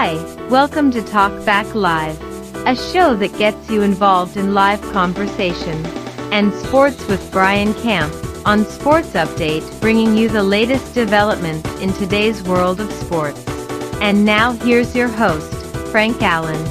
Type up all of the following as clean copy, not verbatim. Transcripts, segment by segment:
Hi, welcome to Talk Back Live, a show that gets you involved in live conversation and sports with Brian Camp on Sports Update, bringing you the latest developments in today's world of sports. And now here's your host, Frank Allan.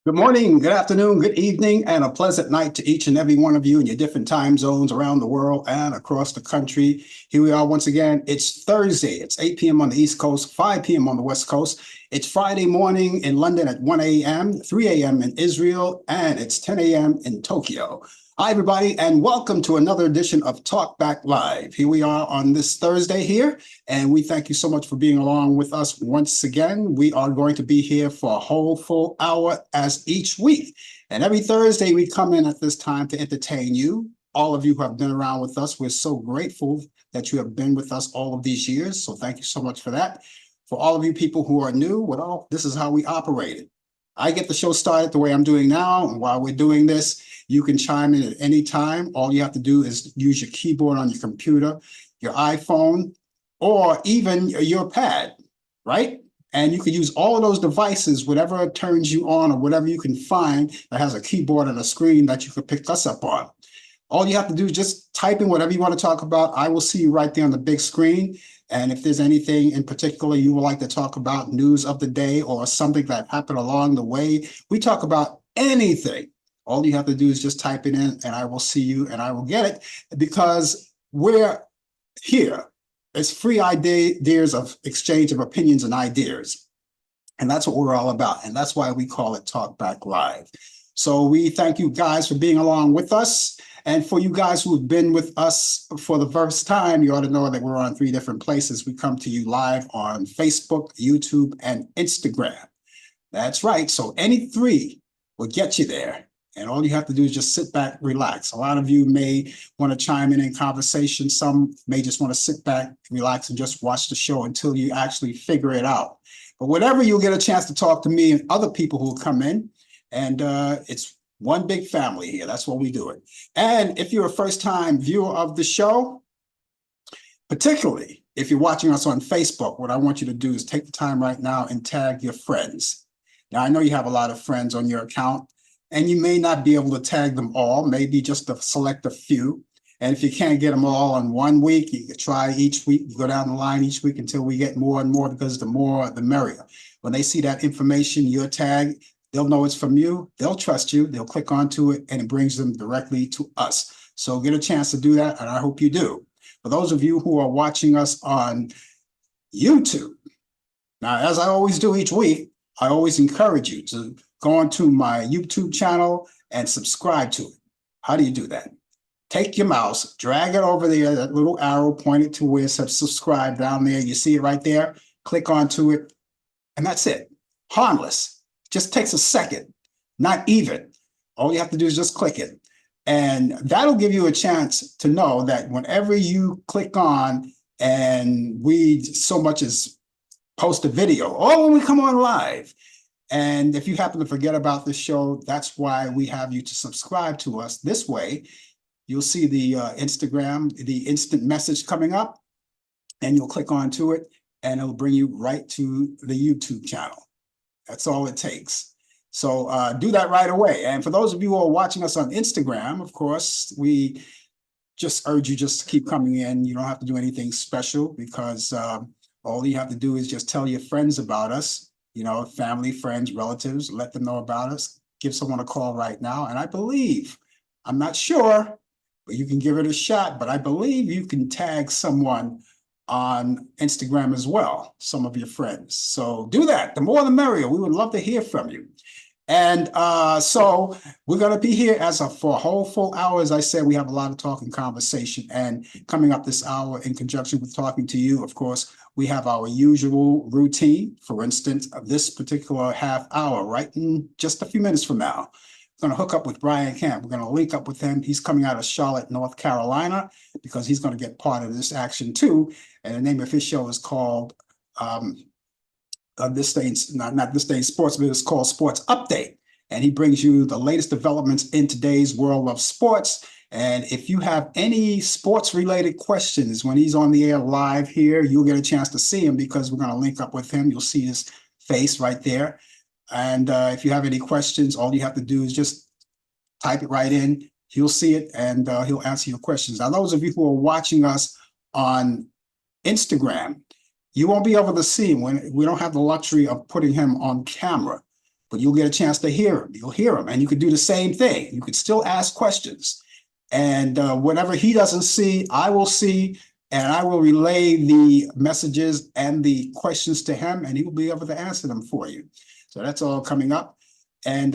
Good morning, good afternoon, good evening, and a pleasant night to each and every one of you in your different time zones around the world and across the country. Here we are once again. It's Thursday. It's 8 p.m. on the East Coast, 5 p.m. on the West Coast. It's Friday morning in London at 1 a.m., 3 a.m. in Israel, and it's 10 a.m. in Tokyo. Hi, everybody, and welcome to another edition of Talk Back Live. Here we are on this Thursday here, and we thank you so much for being along with us once again. We are going to be here for a whole full hour as each week. And every Thursday, we come in at this time to entertain you. All of you who have been around with us, we're so grateful that you have been with us all of these years. So thank you so much for that. For all of you people who are new, well, this is how we operate. I get the show started the way I'm doing now, and while we're doing this, you can chime in at any time. All you have to do is use your keyboard on your computer, your iPhone, or even your pad, right? And you can use all of those devices, whatever turns you on or whatever you can find that has a keyboard and a screen that you could pick us up on. All you have to do is just type in whatever you want to talk about. I will see you right there on the big screen. And if there's anything in particular you would like to talk about, news of the day or something that happened along the way, we talk about anything. All you have to do is just type it in and I will see you and I will get it because we're here. It's free ideas of exchange of opinions and ideas. And that's what we're all about. And that's why we call it Talk Back Live. So we thank you guys for being along with us. And for you guys who have been with us for the first time, you ought to know that we're on 3 different places. We come to you live on Facebook, YouTube, and Instagram. That's right. So any 3 will get you there. And all you have to do is just sit back, relax. A lot of you may want to chime in conversation. Some may just want to sit back, relax, and just watch the show until you actually figure it out. But whatever, you'll get a chance to talk to me and other people who will come in. And it's one big family here. That's what we do it. And if you're a first-time viewer of the show, particularly if you're watching us on Facebook, what I want you to do is take the time right now and tag your friends. Now, I know you have a lot of friends on your account, and you may not be able to tag them all, maybe just to select a few. And if you can't get them all in one week, you could try each week, you go down the line each week until we get more and more, because the more, the merrier. When they see that information, your tag, they'll know it's from you, they'll trust you, they'll click onto it, and it brings them directly to us. So get a chance to do that, and I hope you do. For those of you who are watching us on YouTube, now, as I always do each week, I always encourage you to go onto my YouTube channel and subscribe to it. How do you do that? Take your mouse, drag it over there, that little arrow pointed to where it says subscribe down there. You see it right there. Click onto it, and that's it. Harmless. Just takes a second, not even. All you have to do is just click it. And that'll give you a chance to know that whenever you click on and we so much as post a video or when we come on live, and if you happen to forget about the show, that's why we have you to subscribe to us. This way, you'll see the Instagram, the instant message coming up, and you'll click onto it, and it'll bring you right to the YouTube channel. That's all it takes. So do that right away. And for those of you who are watching us on Instagram, of course, we just urge you just to keep coming in. You don't have to do anything special because all you have to do is just tell your friends about us. You know, family, friends, relatives, let them know about us. Give someone a call right now. And I believe, I'm not sure, but you can give it a shot. But I believe you can tag someone on Instagram as well, some of your friends. So do that. The more the merrier. We would love to hear from you. And so we're going to be here for a whole full hour. As I said, we have a lot of talk and conversation. And coming up this hour in conjunction with talking to you, of course, we have our usual routine. For instance, this particular half hour, right in just a few minutes from now, we're going to hook up with Brian Camp. We're going to link up with him. He's coming out of Charlotte, North Carolina, because he's going to get part of this action too. And the name of his show is called This Day, not This Day Sports, but it's called Sports Update. And he brings you the latest developments in today's world of sports. And if you have any sports related questions when he's on the air live here, you'll get a chance to see him because we're going to link up with him. You'll see his face right there. And if you have any questions, all you have to do is just type it right in. He'll see it and he'll answer your questions. Now, those of you who are watching us on Instagram, you won't be able to see him when we don't have the luxury of putting him on camera, but you'll get a chance to hear him. You'll hear him, and you could do the same thing. You could still ask questions. And whatever he doesn't see, I will see, and I will relay the messages and the questions to him, and he will be able to answer them for you. So that's all coming up. And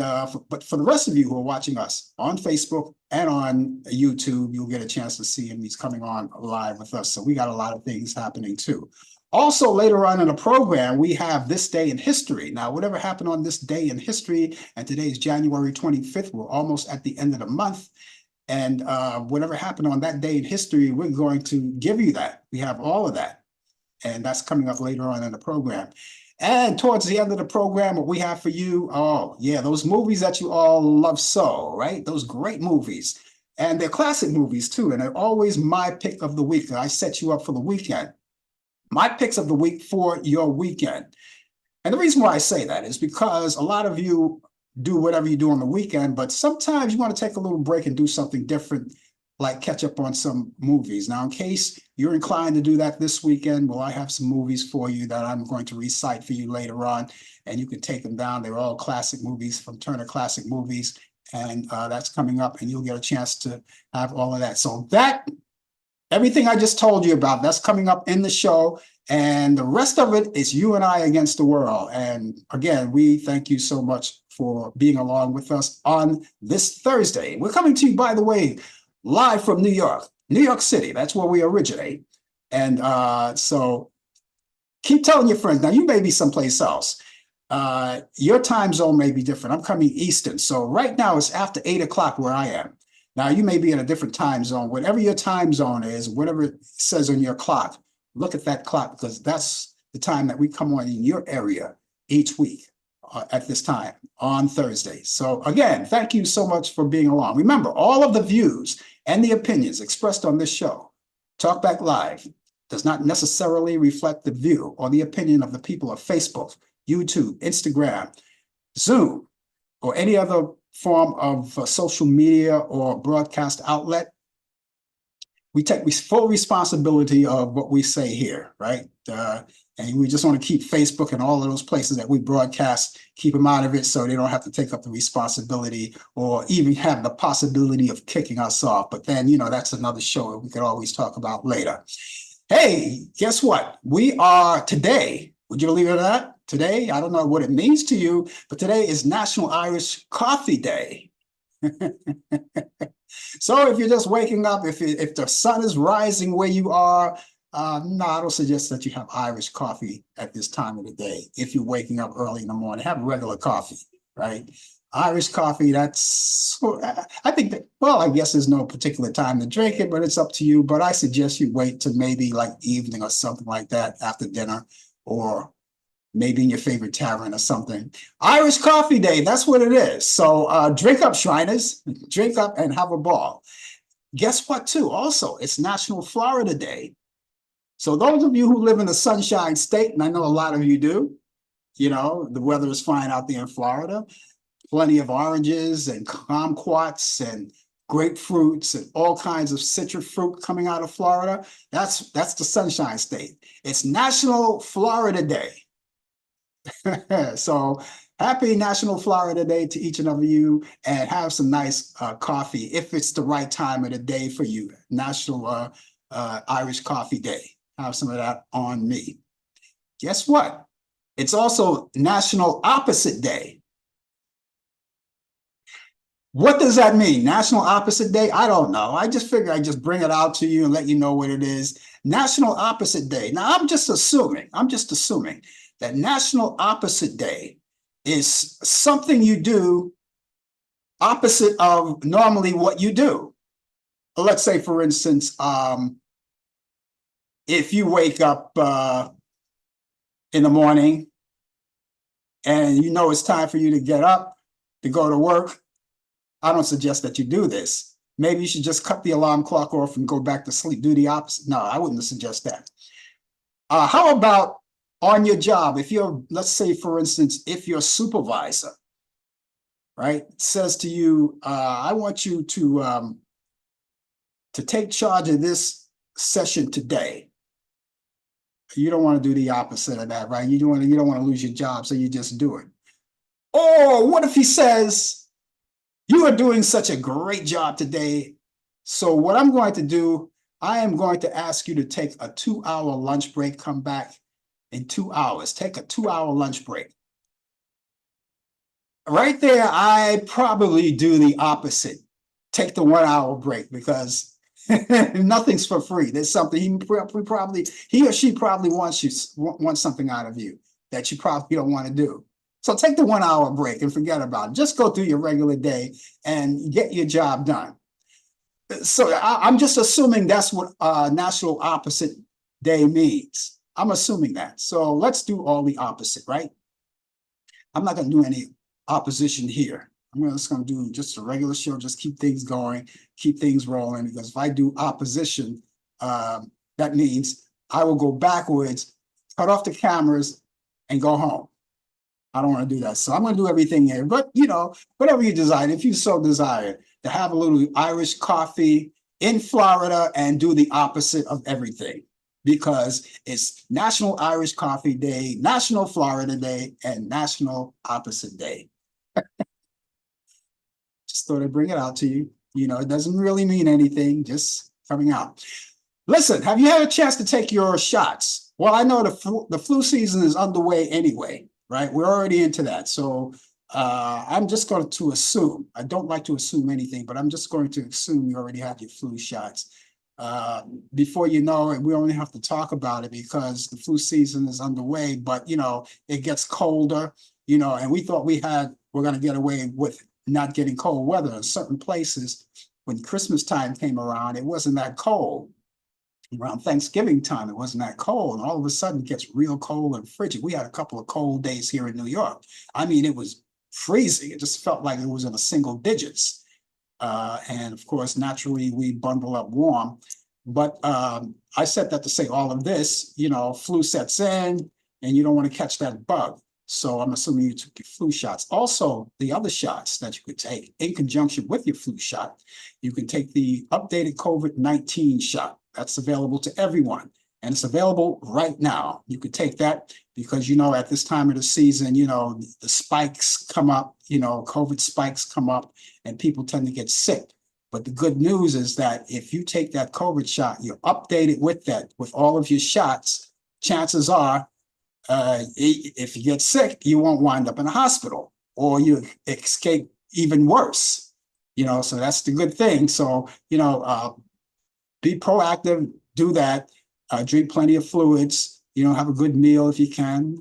but for the rest of you who are watching us on Facebook and on YouTube, you'll get a chance to see him. He's coming on live with us. So we got a lot of things happening too. Also, later on in the program, we have This Day in History. Now, whatever happened on this day in history, and today is January 25th, we're almost at the end of the month. And whatever happened on that day in history, we're going to give you that. We have all of that. And that's coming up later on in the program. And towards the end of the program, what we have for you, oh, yeah, those movies that you all love so, right? Those great movies. And they're classic movies, too. And they're always my pick of the week. I set you up for the weekend. My picks of the week for your weekend. And the reason why I say that is because a lot of you do whatever you do on the weekend, but sometimes you want to take a little break and do something different, like catch up on some movies. Now, in case you're inclined to do that this weekend, well, I have some movies for you that I'm going to recite for you later on, and you can take them down. They're all classic movies from Turner Classic Movies, and that's coming up, and you'll get a chance to have all of that. So that, everything I just told you about, that's coming up in the show, and the rest of it is you and I against the world. And again, we thank you so much for being along with us on this Thursday. We're coming to you, by the way, live from New York City. That's where we originate. And so keep telling your friends. Now, you may be someplace else. Your time zone may be different. I'm coming Eastern. So right now it's after 8 o'clock where I am. Now, you may be in a different time zone. Whatever your time zone is, whatever it says on your clock, look at that clock, because that's the time that we come on in your area each week at this time on Thursday. So again, thank you so much for being along. Remember, all of the views and the opinions expressed on this show, Talkback Live, does not necessarily reflect the view or the opinion of the people of Facebook, YouTube, Instagram, Zoom, or any other form of social media or broadcast outlet. We take full responsibility of what we say here, right? And we just want to keep Facebook and all of those places that we broadcast, keep them out of it so they don't have to take up the responsibility or even have the possibility of kicking us off. But then, you know, that's another show that we could always talk about later. Hey, guess what? We are today, would you believe it or not? Today, I don't know what it means to you, but today is National Irish Coffee Day. So if you're just waking up, if the sun is rising where you are, no, I don't suggest that you have Irish coffee at this time of the day. If you're waking up early in the morning, have regular coffee, right? Irish coffee, that's, I think that, well, I guess there's no particular time to drink it, but it's up to you. But I suggest you wait till maybe like evening or something like that after dinner, or maybe in your favorite tavern or something. Irish Coffee Day, that's what it is. So drink up, Shriners, drink up and have a ball. Guess what, too? Also, it's National Florida Day. So those of you who live in the Sunshine State, and I know a lot of you do, you know, the weather is fine out there in Florida. Plenty of oranges and kumquats and grapefruits and all kinds of citrus fruit coming out of Florida. That's the Sunshine State. It's National Florida Day. So happy National Florida Day to each and every you, and have some nice coffee if it's the right time of the day for you. National Irish Coffee Day. Have some of that on me. Guess what? It's also National Opposite Day. What does that mean? National Opposite Day? I don't know. I just figured I'd just bring it out to you and let you know what it is. National Opposite Day. Now, I'm just assuming that National Opposite Day is something you do opposite of normally what you do. Let's say, for instance, if you wake up in the morning and you know it's time for you to get up to go to work, I don't suggest that you do this. maybe you should just cut the alarm clock off and go back to sleep. Do the opposite. No, I wouldn't suggest that. How about on your job? If you're, let's say, for instance, if your supervisor, right, says to you, I want you to take charge of this session today. You don't want to do the opposite of that, right? You don't want to lose your job, so you just do it. Or what if he says, you are doing such a great job today. So what I'm going to do, I am going to ask you to take a 2-hour lunch break, come back in 2 hours, take a 2-hour lunch break. Right there, I probably do the opposite. Take the 1-hour break, because nothing's for free. There's something he or she probably wants something out of you that you probably don't want to do. So take the 1-hour break and forget about it. Just go through your regular day and get your job done. So I'm just assuming that's what National Opposite Day means. I'm assuming that. So let's do all the opposite, right? I'm not going to do any opposition here. I'm just going to do just a regular show, just keep things going, keep things rolling. Because if I do opposition, that means I will go backwards, cut off the cameras, and go home. I don't want to do that. So I'm going to do everything here. But, whatever you desire, if you so desire, to have a little Irish coffee in Florida and do the opposite of everything. Because it's National Irish Coffee Day, National Florida Day, and National Opposite Day. Just thought I'd bring it out to you. It doesn't really mean anything, just coming out. Listen, have you had a chance to take your shots? Well, I know the flu season is underway anyway, right? We're already into that. So I'm just going to assume, I don't like to assume anything, but I'm just going to assume you already have your flu shots. Before you know it, we only have to talk about it because the flu season is underway, but it gets colder, and we thought we're going to get away with not getting cold weather in certain places. When Christmas time came around, it wasn't that cold. Around Thanksgiving time, it wasn't that cold. And all of a sudden it gets real cold and frigid. We had a couple of cold days here in New York. I mean, it was freezing. It just felt like it was in the single digits. And of course, naturally, we bundle up warm. But I said that to say all of this, flu sets in and you don't want to catch that bug. So I'm assuming you took your flu shots. Also, the other shots that you could take in conjunction with your flu shot, you can take the updated COVID-19 shot. That's available to everyone. And it's available right now. You could take that because, at this time of the season, the spikes come up, COVID spikes come up and people tend to get sick. But the good news is that if you take that COVID shot, you're updated with that, with all of your shots, chances are, if you get sick, you won't wind up in a hospital or you escape even worse, so that's the good thing. So, be proactive, do that, drink plenty of fluids, have a good meal if you can.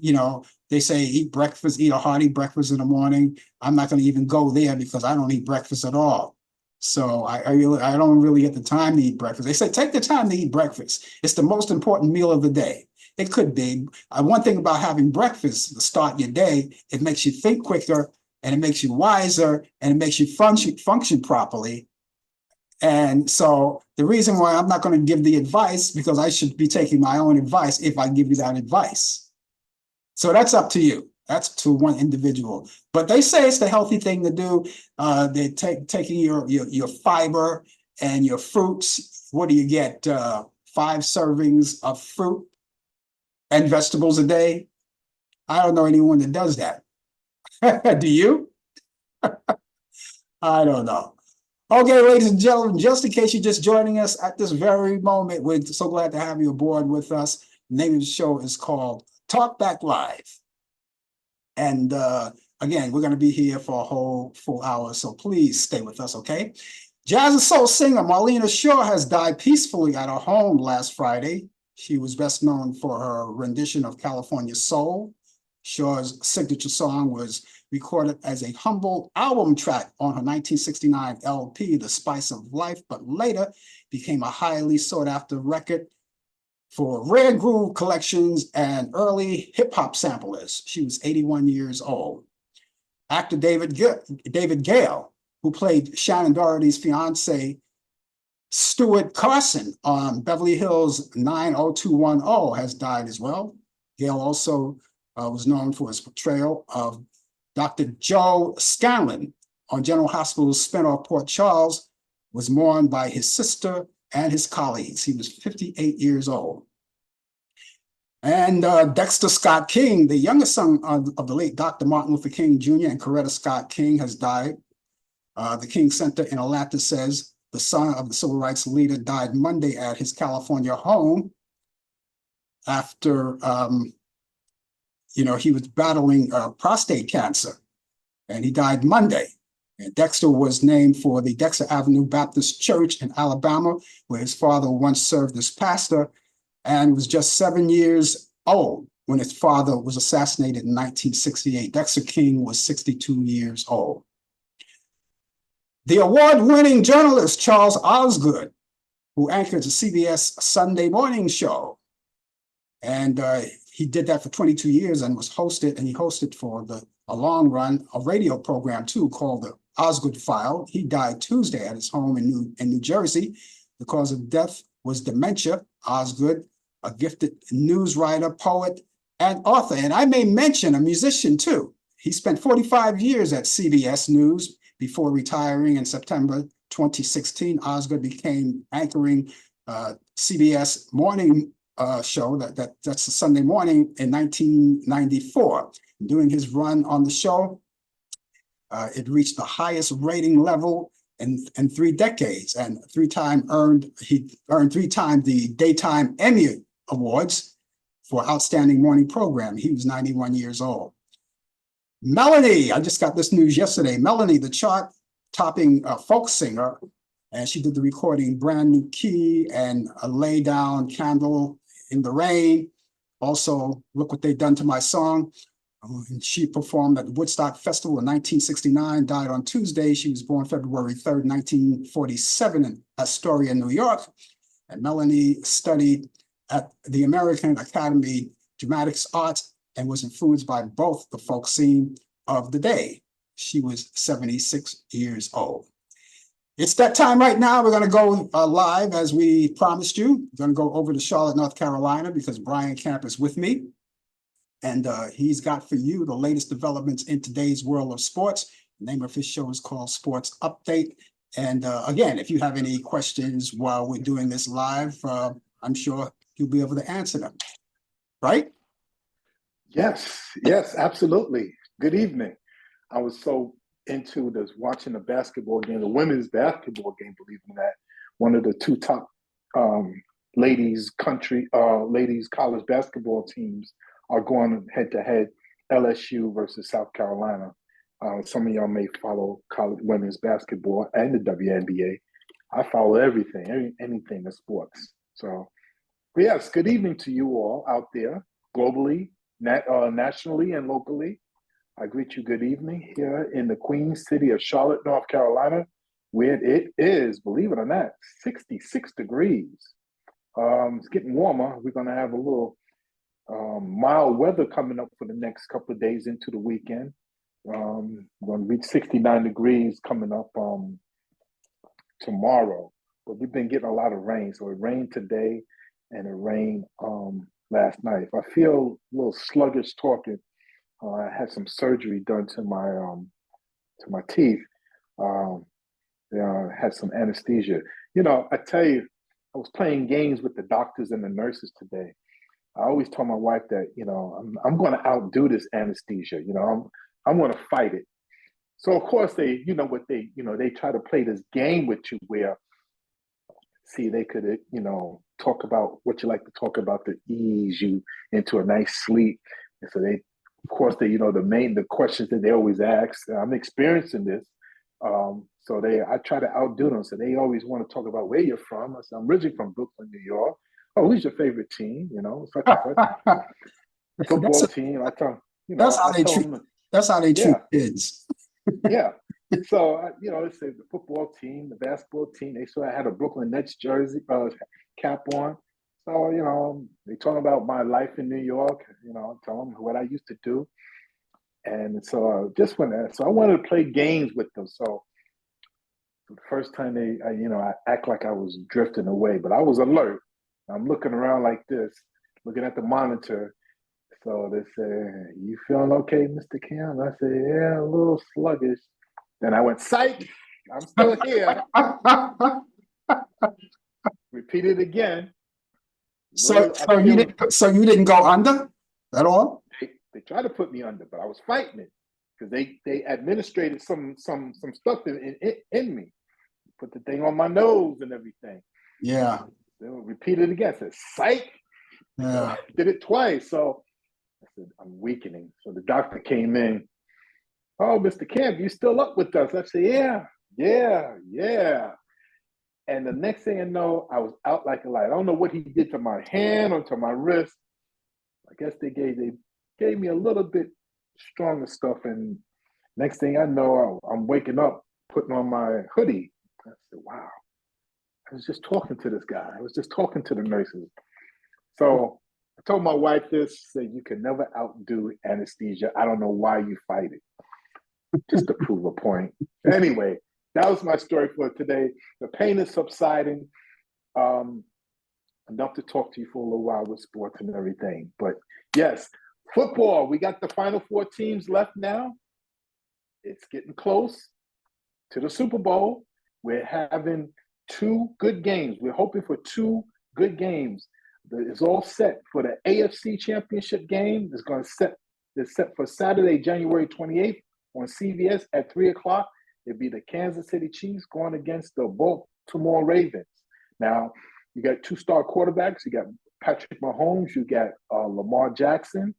They say eat a hearty breakfast in the morning. I'm not going to even go there because I don't eat breakfast at all. So I don't really get the time to eat breakfast. They say take the time to eat breakfast. It's the most important meal of the day. It could be. One thing about having breakfast to start your day, it makes you think quicker and it makes you wiser and it makes you function properly. And so the reason why I'm not going to give the advice, because I should be taking my own advice if I give you that advice. So that's up to you. That's to one individual. But they say it's the healthy thing to do. They're taking your fiber and your fruits. What do you get? 5 servings of fruit and vegetables a day. I don't know anyone that does that. Do you? I don't know. Okay, ladies and gentlemen, just in case you're just joining us at this very moment, we're so glad to have you aboard with us. The name of the show is called Talk Back Live. And again, we're going to be here for a whole full hour, so please stay with us, okay? Jazz and soul singer Marlena Shaw has died peacefully at her home last Friday. She was best known for her rendition of California Soul. Shaw's signature song was recorded as a humble album track on her 1969 LP, The Spice of Life, but later became a highly sought-after record for rare groove collections and early hip-hop samplers. She was 81 years old. Actor David Gale, who played Shannon Doherty's fiance Stuart Carson on Beverly Hills 90210 has died as well. Gail also was known for his portrayal of Dr. Joe Scanlon on General Hospital's spinoff Port Charles, was mourned by his sister and his colleagues. He was 58 years old. And Dexter Scott King, the youngest son of the late Dr. Martin Luther King Jr. and Coretta Scott King, has died. The King Center in Atlanta says the son of the civil rights leader died Monday at his California home after, he was battling prostate cancer, and he died Monday. And Dexter was named for the Dexter Avenue Baptist Church in Alabama, where his father once served as pastor, and was just 7 years old when his father was assassinated in 1968. Dexter King was 62 years old. The award-winning journalist Charles Osgood, who anchored the CBS Sunday morning show, and he did that for 22 years and he hosted for a long run, a radio program too called the Osgood File. He died Tuesday at his home in New Jersey. The cause of death was dementia. Osgood, a gifted news writer, poet, and author, and I may mention a musician too. He spent 45 years at CBS News before retiring in September 2016. Osgood began anchoring CBS morning show that's a Sunday morning in 1994. During his run on the show, it reached the highest rating level in 3 decades, and he earned 3 times the Daytime Emmy Awards for Outstanding Morning Program. He was 91 years old. Melanie, I just got this news yesterday. Melanie, the chart-topping folk singer, and she did the recording Brand New Key and a Lay Down Candle in the Rain. Also, Look What They've Done to My Song. And she performed at the Woodstock Festival in 1969, died on Tuesday. She was born February 3rd, 1947 in Astoria, New York. And Melanie studied at the American Academy of Dramatic Arts and was influenced by both the folk scene of the day. She was 76 years old. It's that time right now. We're going to go live as we promised you. We're going to go over to Charlotte, North Carolina, because Brian Camp is with me. And he's got for you the latest developments in today's world of sports. The name of his show is called Sports Update. And again, if you have any questions while we're doing this live, I'm sure you'll be able to answer them. Right? Yes, absolutely. Good evening. I was so into this watching the basketball game, the women's basketball game, believe it or not. One of the 2 top ladies college basketball teams are going head to head, LSU versus South Carolina. Some of y'all may follow college women's basketball and the WNBA. I follow everything, anything in sports. So yes, good evening to you all out there globally, nationally and locally. I greet you good evening here in the Queen City of Charlotte, North Carolina, where it is, believe it or not, 66 degrees. It's getting warmer. We're going to have a little mild weather coming up for the next couple of days into the weekend. We're going to reach 69 degrees coming up tomorrow. But we've been getting a lot of rain. So it rained today and it rained last night. If I feel a little sluggish talking, I had some surgery done to my teeth. Had some anesthesia. I tell you, I was playing games with the doctors and the nurses today. I always tell my wife that, I'm going to outdo this anesthesia. I'm going to fight it. So of course they try to play this game with you where, see, they could, talk about what you like to talk about to ease you into a nice sleep. And so the questions that they always ask, I'm experiencing this. So I try to outdo them. So they always want to talk about where you're from. I said, I'm originally from Brooklyn, New York. Oh, who's your favorite team? Such and such. Football team. I tell them, that's how they treat kids. Yeah. So, they say the football team, the basketball team, they saw I had a Brooklyn Nets jersey, cap on. So, they talk about my life in New York, tell them what I used to do. And so I wanted to play games with them. So So the first time I act like I was drifting away, but I was alert. I'm looking around like this, looking at the monitor. So they say, "You feeling okay, Mr. Cam?" I said, "Yeah, a little sluggish." Then I went, "Psych! I'm still here." Repeat it again. So you didn't go under at all? They tried to put me under, but I was fighting it because they administrated some stuff in me, put the thing on my nose and everything. Yeah. They would repeat it again. I said, "Psych!" Yeah. Did it twice. So I said, "I'm weakening." So the doctor came in. "Oh, Mr. Camp, you still up with us?" I said, yeah. And the next thing I know, I was out like a light. I don't know what he did to my hand or to my wrist. I guess they gave me a little bit stronger stuff. And next thing I know, I'm waking up, putting on my hoodie. I said, "Wow, I was just talking to this guy. I was just talking to the nurses." So I told my wife this, said, "You can never outdo anesthesia. I don't know why you fight it." Just to prove a point. Anyway, that was my story for today. The pain is subsiding. Enough to talk to you for a little while with sports and everything. But yes, football, we got the final four teams left now. It's getting close to the Super Bowl. We're having two good games. We're hoping for two good games. It's all set for the AFC Championship game. It's set for Saturday, January 28th on CBS at 3 o'clock. It'd be the Kansas City Chiefs going against the Baltimore Ravens. Now, you got two-star quarterbacks. You got Patrick Mahomes. You got Lamar Jackson.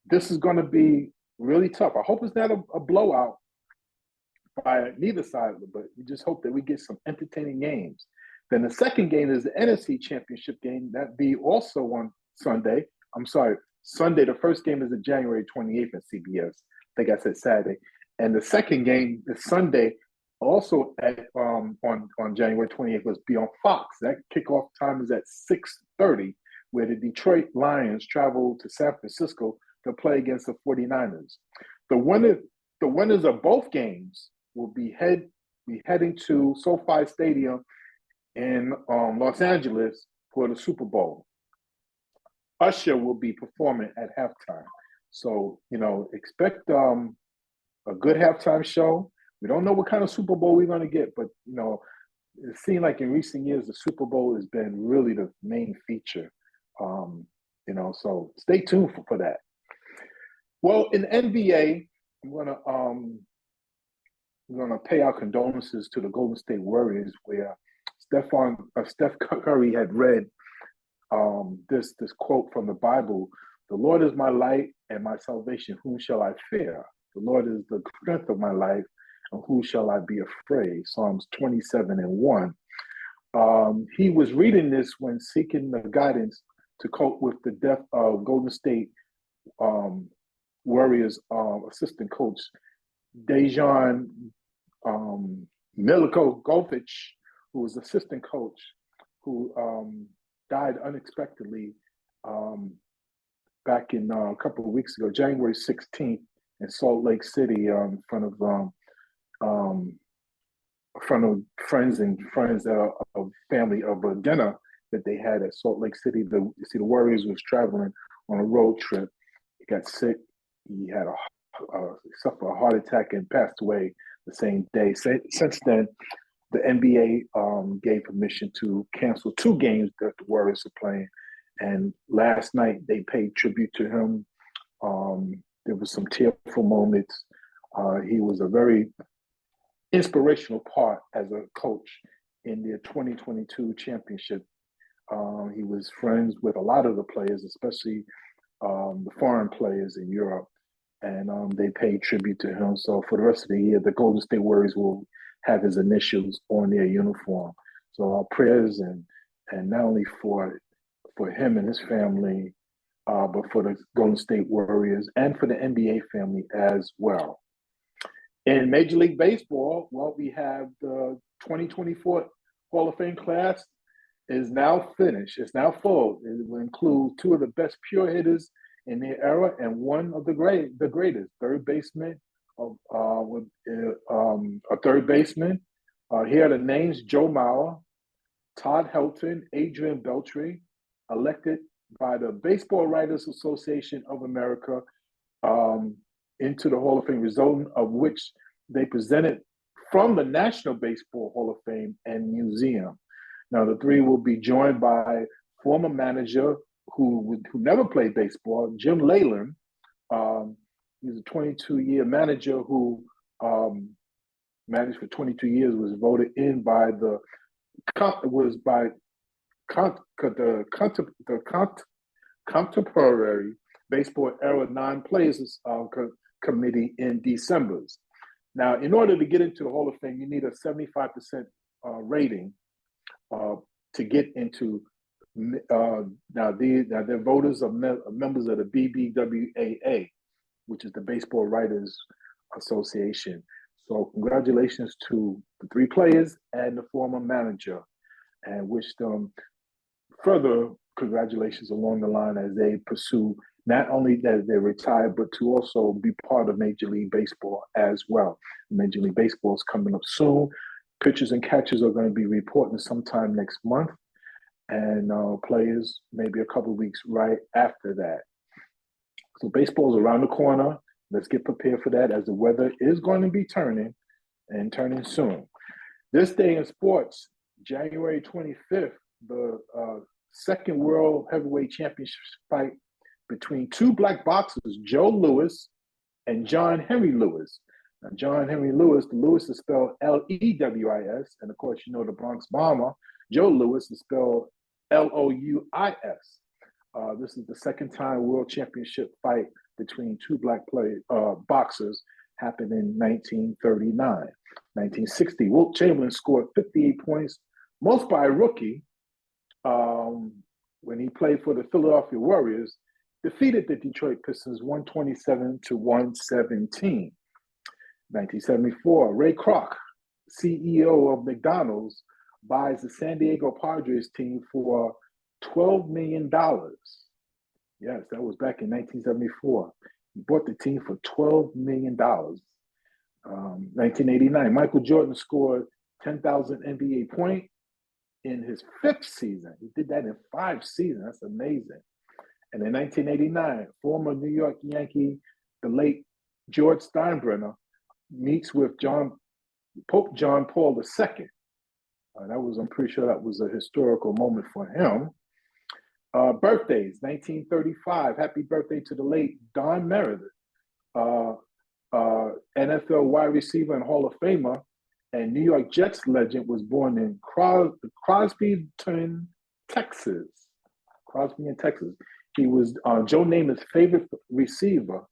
This is going to be really tough. I hope it's not a blowout by neither side of it, but we just hope that we get some entertaining games. Then the second game is the NFC Championship game. That be also on Sunday. I'm sorry, Sunday. The first game is January 28th at CBS. I think I said Saturday. And the second game is Sunday, also on January 28th, was be on Fox. That kickoff time is at 6:30, where the Detroit Lions travel to San Francisco to play against the 49ers. The winners of both games will be heading to SoFi Stadium in Los Angeles for the Super Bowl. Usher will be performing at halftime. So, expect a good halftime show. We don't know what kind of Super Bowl we're going to get, but, it seemed like in recent years, the Super Bowl has been really the main feature. So stay tuned for that. Well, in NBA, we're gonna pay our condolences to the Golden State Warriors, where Steph Curry had read this quote from the Bible: "The Lord is my light and my salvation; whom shall I fear? The Lord is the strength of my life, and who shall I be afraid?" Psalms 27:1. He was reading this when seeking the guidance to cope with the death of Golden State Warriors assistant coach Dejan Milikovich, who was assistant coach, who died unexpectedly back in a couple of weeks ago, January 16th, in Salt Lake City, in front of friends of family of a dinner that they had at Salt Lake City. The Warriors was traveling on a road trip. He got sick. He had suffered a heart attack and passed away the same day. Since then, the NBA gave permission to cancel two games that the Warriors are playing. And last night they paid tribute to him. There was some tearful moments. He was a very inspirational part as a coach in the 2022 championship. He was friends with a lot of the players, especially the foreign players in Europe, and they paid tribute to him. So for the rest of the year, the Golden State Warriors will have his initials on their uniform. So our prayers and not only for him and his family, but for the Golden State Warriors and for the NBA family as well. In Major League Baseball, well, we have the 2024 Hall of Fame class is now finished. It's now full. It will include two of the best pure hitters in their era and one of the greatest, third baseman with a third baseman. Here are the names: Joe Mauer, Todd Helton, Adrian Beltre, elected by the Baseball Writers Association of America into the Hall of Fame, resulting of which they presented from the National Baseball Hall of Fame and Museum. Now, the three will be joined by former manager who never played baseball, Jim Leyland. He's a 22-year manager who managed for 22 years, was voted in by the contemporary baseball era non-players committee in December. Now, in order to get into the Hall of Fame, you need a 75% rating to get into. Now their voters are members of the BBWAA, which is the Baseball Writers Association. So congratulations to the three players and the former manager, and wish them further congratulations along the line as they pursue not only that they retire, but to also be part of Major League Baseball as well. Major League Baseball is coming up soon. Pitchers and catchers are going to be reporting sometime next month, and players maybe a couple of weeks right after that. So baseball is around the corner. Let's get prepared for that, as the weather is going to be turning and turning soon. This day in sports, January 25th, the second World Heavyweight Championship fight between two black boxers, Joe Louis and John Henry Lewis. Now, John Henry Lewis, the Lewis is spelled Lewis, and of course, you know the Bronx Bomber. Joe Louis is spelled Louis. This is the second time World Championship fight between two black boxers happened in 1939. 1960, Wilt Chamberlain scored 58 points, most by a rookie, when he played for the Philadelphia Warriors, defeated the Detroit Pistons 127 to 117. 1974, Ray Kroc, CEO of McDonald's, buys the San Diego Padres team for $12 million. Yes, that was back in 1974. He bought the team for $12 million. 1989, Michael Jordan scored 10,000 NBA points in his fifth season. He did that in 5 seasons. That's amazing. And in 1989, former New York Yankee, the late George Steinbrenner, meets with Pope John Paul II. I'm pretty sure that was a historical moment for him. Birthdays, 1935. Happy birthday to the late Don Meredith, NFL wide receiver and Hall of Famer, and New York Jets legend, was born in Crosbyton, Texas. Crosby in Texas. He was Joe Namath's favorite receiver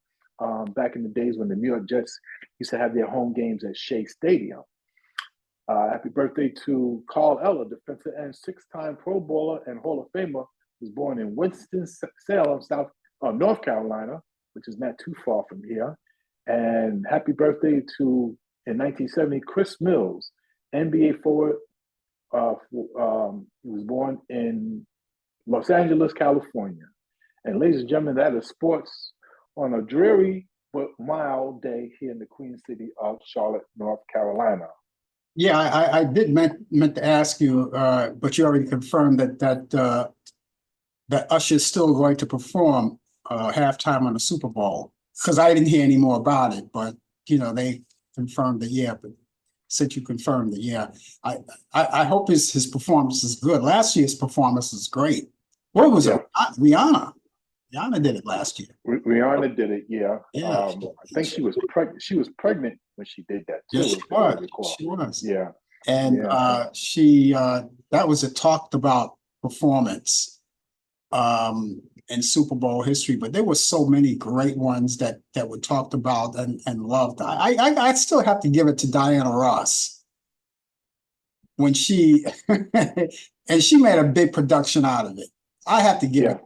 back in the days when the New York Jets used to have their home games at Shea Stadium. Happy birthday to Carl Eller, defensive end, 6-time Pro Bowler and Hall of Famer, was born in Winston-Salem, North Carolina, which is not too far from here. And happy birthday to, in 1970, Chris Mills, NBA forward. He was born in Los Angeles, California. And ladies and gentlemen, that is sports on a dreary but mild day here in the Queen City of Charlotte, North Carolina. Yeah, I did meant to ask you, but you already confirmed that Usher is still going to perform halftime on the Super Bowl, because I didn't hear any more about it. But they confirmed that, yeah. But since you confirmed that, yeah, I hope his performance is good. Last year's performance was great. What was it? Rihanna. Rihanna did it last year. Rihanna did it, yeah. Yeah, I think she was pregnant. She was pregnant when she did that too. Yes, she was. Yeah. And she that was a talked about performance in Super Bowl history, but there were so many great ones that were talked about and loved. I still have to give it to Diana Ross when she and she made a big production out of it. I have to give it.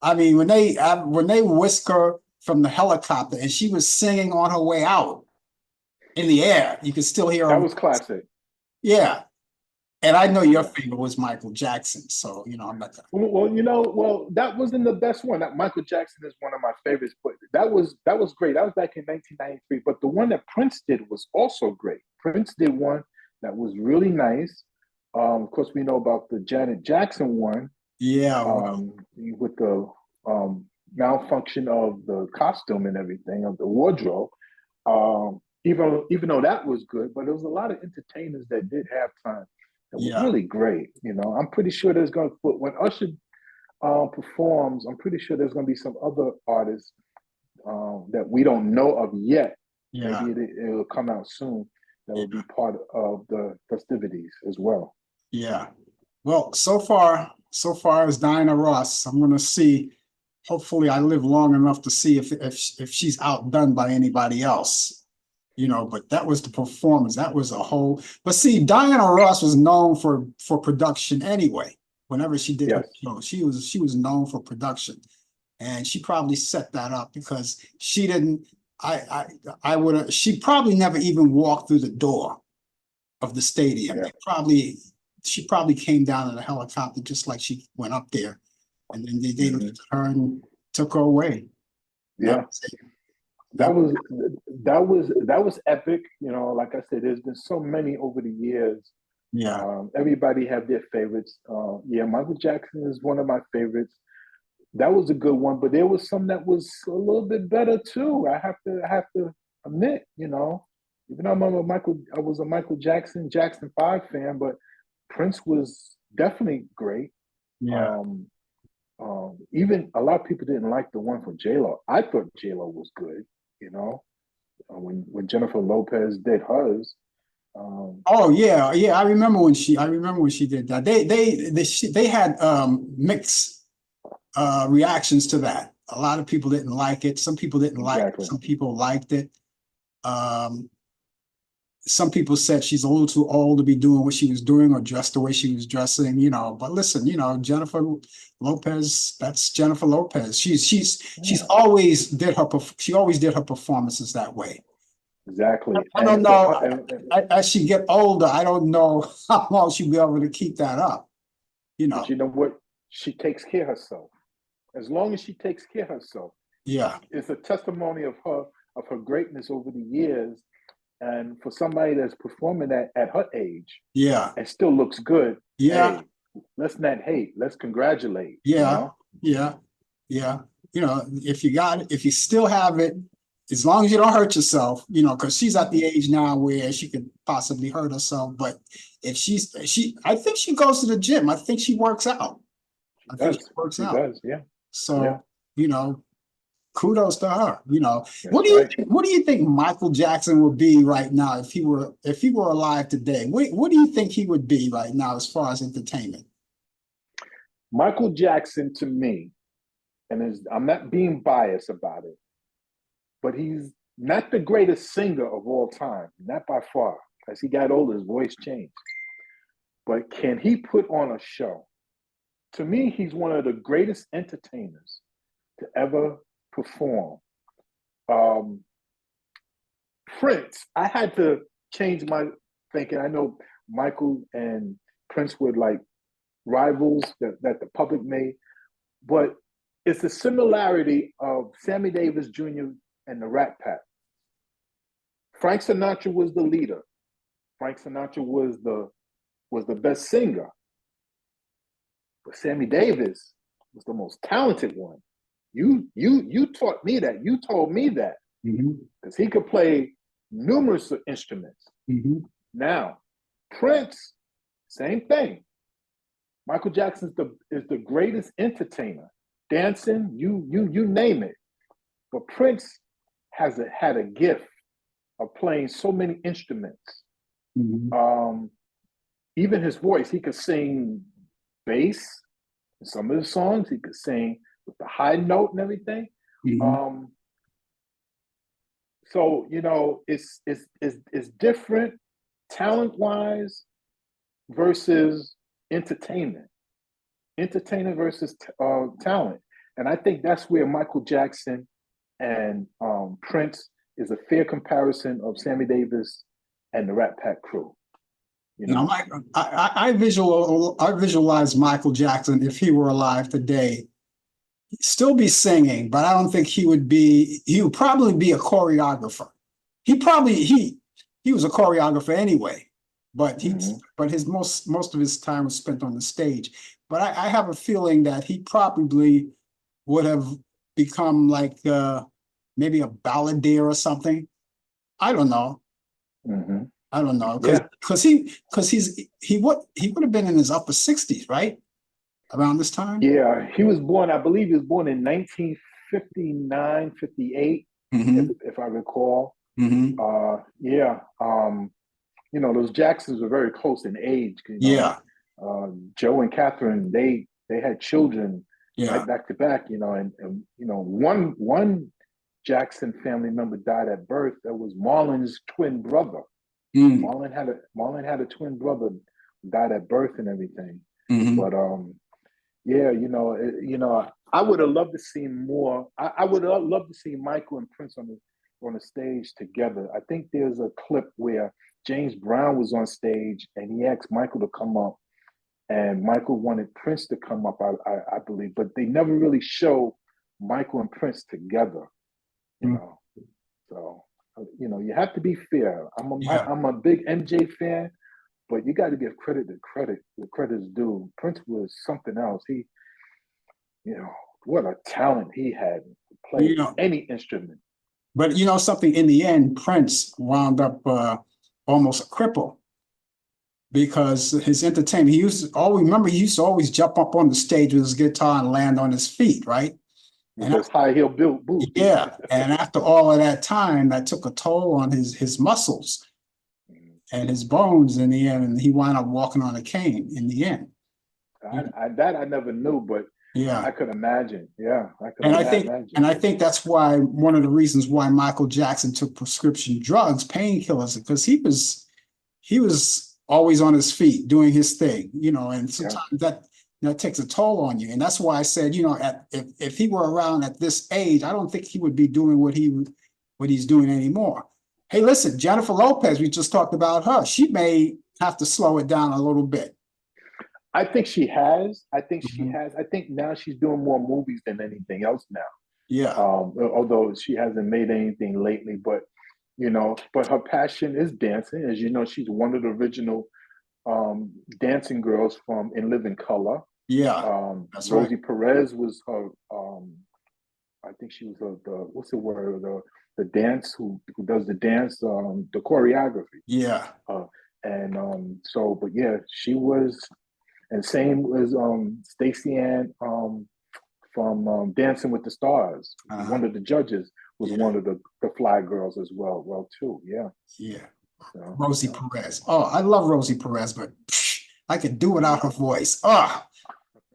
I mean, when they whisked her from the helicopter and she was singing on her way out in the air, you could still hear her. That was classic. Yeah. And I know your Yeah. favorite was Michael Jackson, so I'm not gonna. Well, that wasn't the best one. That Michael Jackson is one of my favorites, but that was great. That was back in 1993. But the one that Prince did was also great. Prince did one that was really nice. Of course, we know about the Janet Jackson one, Yeah, well, with the malfunction of the costume and everything of the wardrobe. Even though that was good, but there was a lot of entertainers that did halftime that was yeah, really great. I'm pretty sure there's going to put when Usher performs. I'm pretty sure there's going to be some other artists that we don't know of yet. yeah, Maybe it'll come out soon. That will be part of the festivities as well. yeah. Well, so far as Diana Ross, I'm gonna see. Hopefully, I live long enough to see if she's outdone by anybody else. But that was the performance. That was a whole. But see, Diana Ross was known for production anyway. Whenever she did her Yes. show, she was known for production, and she probably set that up because she didn't. I would have. She probably never even walked through the door of the stadium. Yeah. She probably came down in a helicopter just like she went up there, and then they Mhm. lifted her and took her away. That Yeah. was it. That That- was that was epic. Like I said, there's been so many over the years. yeah, Everybody have their favorites. Yeah, Michael Jackson is one of my favorites. That was a good one, but there was some that was a little bit better too. I have to admit, even though I was a Michael Jackson 5 fan, but Prince was definitely great. yeah, Um, Even a lot of people didn't like the one for J Lo. I thought J Lo was good. When Jennifer Lopez did hers. oh yeah, yeah. I remember when she did that. They had mixed reactions to that. A lot of people didn't like it. Some people didn't like it. Exactly. Some people liked it. Um, some people said she's a little too old to be doing what she was doing or dressed the way she was dressing, but listen, Jennifer Lopez, that's Jennifer Lopez. She's Yeah, always did her she always did her performances that way. exactly. I don't And for know. her, As she get older, I don't know how long she'll be able to keep that up. but you know what? She takes care of herself. As long as she takes care of herself, Yeah, it's a testimony of her greatness over the years. And for somebody that's performing at her age yeah, and still looks good, yeah, hey, let's not hate. Let's congratulate. yeah, yeah, yeah. If you still have it, as long as you don't hurt yourself, because she's at the age now where she could possibly hurt herself. But if I think she goes to the gym. I think she works out. She I think she does. works She out. does. Yeah. Yeah. So, kudos to her. What That's do you right. what do you think Michael Jackson would be right now if he were alive today? What do you think he would be right now as far as entertainment? Michael Jackson to me, and I'm not being biased about it, but he's not the greatest singer of all time, not by far. As he got older, his voice changed. But can he put on a show? To me, he's one of the greatest entertainers to ever perform. Um, Prince, I had to change my thinking. I know Michael and Prince were like rivals that the public made, but it's a similarity of Sammy Davis Jr. and the Rat Pack. Frank Sinatra was the leader. Frank Sinatra was the best singer, but Sammy Davis was the most talented one. You taught me that. You told me that Mm-hmm. because he could play numerous instruments. Mm-hmm. Now, Prince, same thing. Michael Jackson is the greatest entertainer. Dancing, you name it. But Prince had a gift of playing so many instruments. Mm-hmm. Even his voice, he could sing bass in some of the songs. He could sing with the high note and everything. Mm-hmm. So it's different talent wise versus entertainment. Entertainment versus talent, and I think that's where Michael Jackson and Prince is a fair comparison of Sammy Davis and the Rat Pack crew. You You know, know. I visualize Michael Jackson if he were alive today, he'd still be singing, but I don't think he would probably be a choreographer. He was a choreographer anyway, but Mhm. his most of his time was spent on the stage. But I have a feeling that he probably would have become like maybe a balladeer or something. I don't know. Mhm. I don't know Yeah. he would have been in his upper 60s, right? Around this time. Yeah. He was born, I believe he was born in 1959, 58, Mm-hmm. if I recall. Mm-hmm. Yeah. You know, those Jacksons were very close in age. You know, Yeah. Joe and Catherine, they had children Yeah. right back to back. You know, and you know, one Jackson family member died at birth. That was Marlon's twin brother. Mm. Marlon had a twin brother, died at birth and everything. Mm-hmm. But yeah, you know, I would have loved to see more. I would have loved to see Michael and Prince on the stage together. I think there's a clip where James Brown was on stage and he asked Michael to come up, and Michael wanted Prince to come up. I believe, but they never really show Michael and Prince together. You Mm. know, so you know, you have to be fair. Yeah. I'm a big MJ fan, but you got to give credit to credit. The credit is due. Prince was something else. You know, what a talent he had to You play know, any instrument. but you know something, in the end, Prince wound up almost a cripple because his entertainment, he used to always jump up on the stage with his guitar and land on his feet, right? With And those high heel built boots. yeah, and after all of that time, that took a toll on his muscles and his bones in the end, and he wound up walking on a cane in the end. That I never knew, but Yeah. I could imagine. Yeah, I could And imagine. I think that's why one of the reasons why Michael Jackson took prescription drugs, painkillers, because he was always on his feet doing his thing, you know, and Yeah, sometimes that takes a toll on you. And that's why I said, you know, if he were around at this age, I don't think he would be doing what he's doing anymore. Hey, listen, Jennifer Lopez, we just talked about her. She may have to slow it down a little bit. I think she has. I think she Mhm. has. I think now she's doing more movies than anything else now. Yeah, Although she hasn't made anything lately, but you know, but her passion is dancing. As you know, she's one of the original dancing girls from In Living Color. yeah, that's right. Rosie Perez was her. I think she was the what's the word, the dance, who does the dance, the choreography. Yeah. Uh, and so, but yeah, she was, and same as Stacey Ann from Dancing with the Stars. Uh-huh. One of the judges was Yeah, one of the fly girls as well. Well, too, yeah. yeah. So, Rosie yeah. Perez. Oh, I love Rosie Perez, but I could do without her voice. Oh,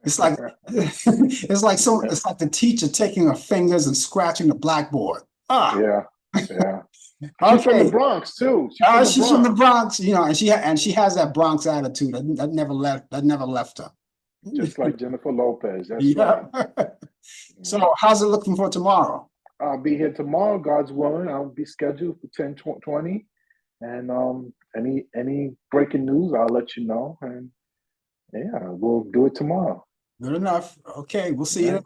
it's like it's like the teacher taking her fingers and scratching the blackboard. Ah, Yeah, yeah. She's from the okay. Bronx too. She's from the She's from the Bronx, Bronx, you know, and she has that Bronx attitude that never left her. just like Jennifer Lopez. That's right. Yeah. Yeah. So how's it looking for tomorrow? I'll be here tomorrow, God's willing. I'll be scheduled for 10:20. And any breaking news, I'll let you know. And yeah, we'll do it tomorrow. Good enough. Okay, we'll see All you. right.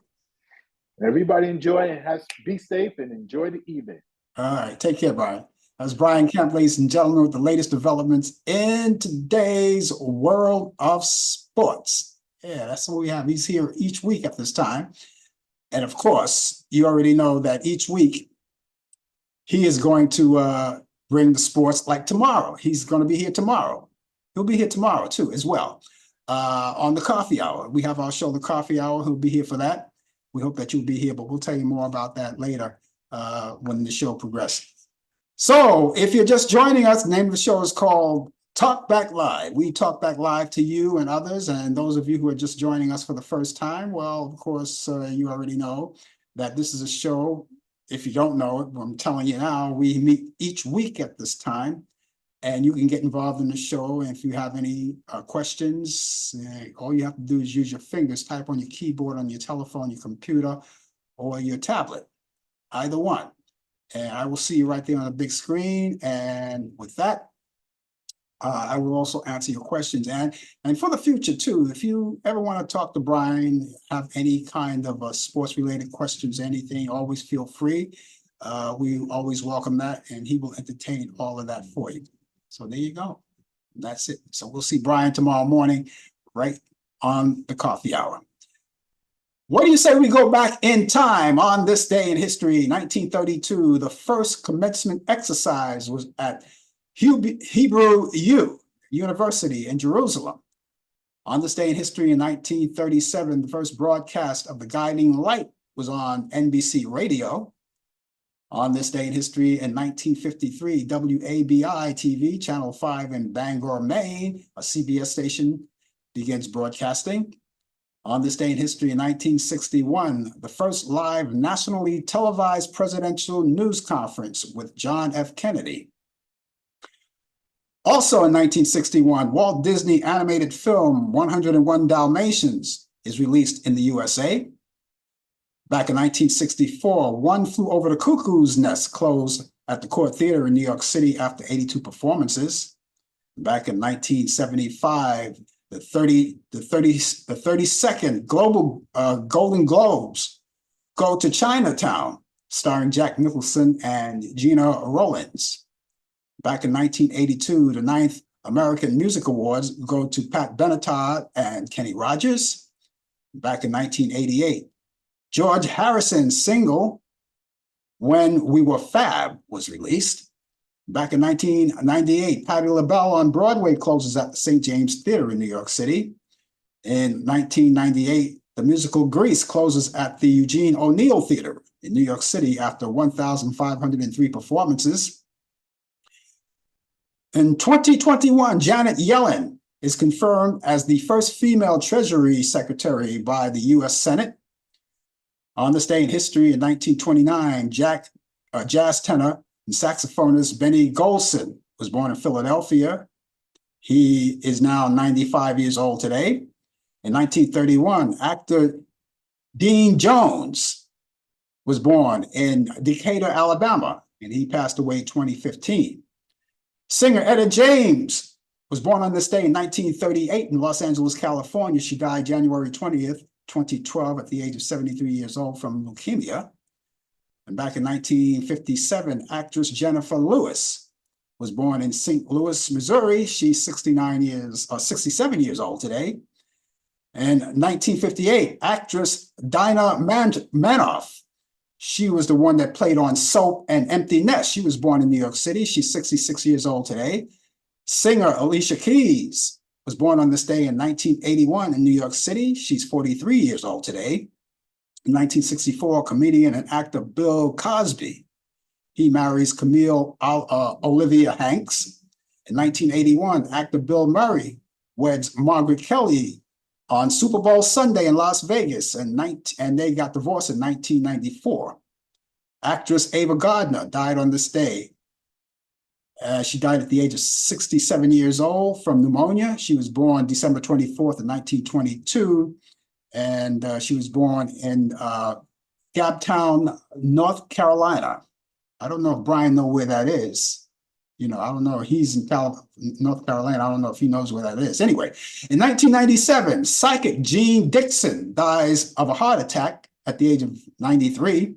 Everybody enjoy and be safe and enjoy the evening. All right, take care, Brian. That's Brian Kemp, ladies and gentlemen, with the latest developments in today's world of sports. Yeah, that's what we have. He's here each week at this time. And of course, you already know that each week he is going to bring the sports like tomorrow. He's going to be here tomorrow. He'll be here tomorrow too, as well. On the coffee hour. We have our show, The Coffee Hour. He'll be here for that. We hope that you'll be here, but we'll tell you more about that later when the show progresses. So if you're just joining us, the name of the show is called Talk Back Live. We talk back live to you and others. And those of you who are just joining us for the first time, well, of course, you already know that this is a show. If you don't know it, I'm telling you now, we meet each week at this time. And you can get involved in the show. And if you have any questions, all you have to do is use your fingers, type on your keyboard, on your telephone, your computer, or your tablet, either one. And I will see you right there on the big screen. And with that, I will also answer your questions. And for the future too, if you ever want to talk to Brian, have any kind of sports related questions, anything, always feel free. We always welcome that, and he will entertain all of that for you. So there you go. That's it. So we'll see Brian tomorrow morning, right on the coffee hour. What do you say we go back in time on this day in history, 1932? The first commencement exercise was at Hebrew University in Jerusalem. On this day in history in 1937, the first broadcast of The Guiding Light was on NBC Radio. On this day in history in 1953, WABI TV, Channel 5 in Bangor, Maine, a CBS station, begins broadcasting. On this day in history in 1961, the first live nationally televised presidential news conference with John F. Kennedy. Also in 1961, Walt Disney animated film 101 Dalmatians is released in the USA. Back in 1964, One Flew Over the Cuckoo's Nest closed at the Court Theater in New York City after 82 performances. Back in 1975, the 32nd Global Golden Globes go to Chinatown, starring Jack Nicholson and Gina Rollins. Back in 1982, the 9th American Music Awards go to Pat Benatar and Kenny Rogers. Back in 1988, George Harrison's single, When We Were Fab, was released. Back in 1998, Patti LaBelle on Broadway closes at the St. James Theater in New York City. In 1998, the musical Grease closes at the Eugene O'Neill Theater in New York City after 1,503 performances. In 2021, Janet Yellen is confirmed as the first female Treasury Secretary by the U.S. Senate. On this day in history in 1929, jazz tenor and saxophonist Benny Golson was born in Philadelphia. He is now 95 years old today. In 1931, actor Dean Jones was born in Decatur, Alabama, and he passed away in 2015. Singer Etta James was born on this day in 1938 in Los Angeles, California. She died January 20th, 2012 at the age of 73 years old from leukemia. And back in 1957, actress Jennifer Lewis was born in St. Louis, Missouri. She's 67 years old today. In 1958, actress Dinah Manoff. She was the one that played on Soap and Empty Nest. She was born in New York City. She's 66 years old today. Singer Alicia Keys was born on this day in 1981 in New York City. She's 43 years old today. In 1964, comedian and actor Bill Cosby. He marries Camille Olivia Hanks. In 1981, actor Bill Murray weds Margaret Kelly on Super Bowl Sunday in Las Vegas, and they got divorced in 1994. Actress Ava Gardner died on this day. She died at the age of 67 years old from pneumonia. She was born December 24th of 1922, and she was born in Gabtown, North Carolina. I don't know if Brian knows where that is. I don't know. He's in North Carolina. I don't know if he knows where that is. Anyway, in 1997, psychic Jean Dixon dies of a heart attack at the age of 93.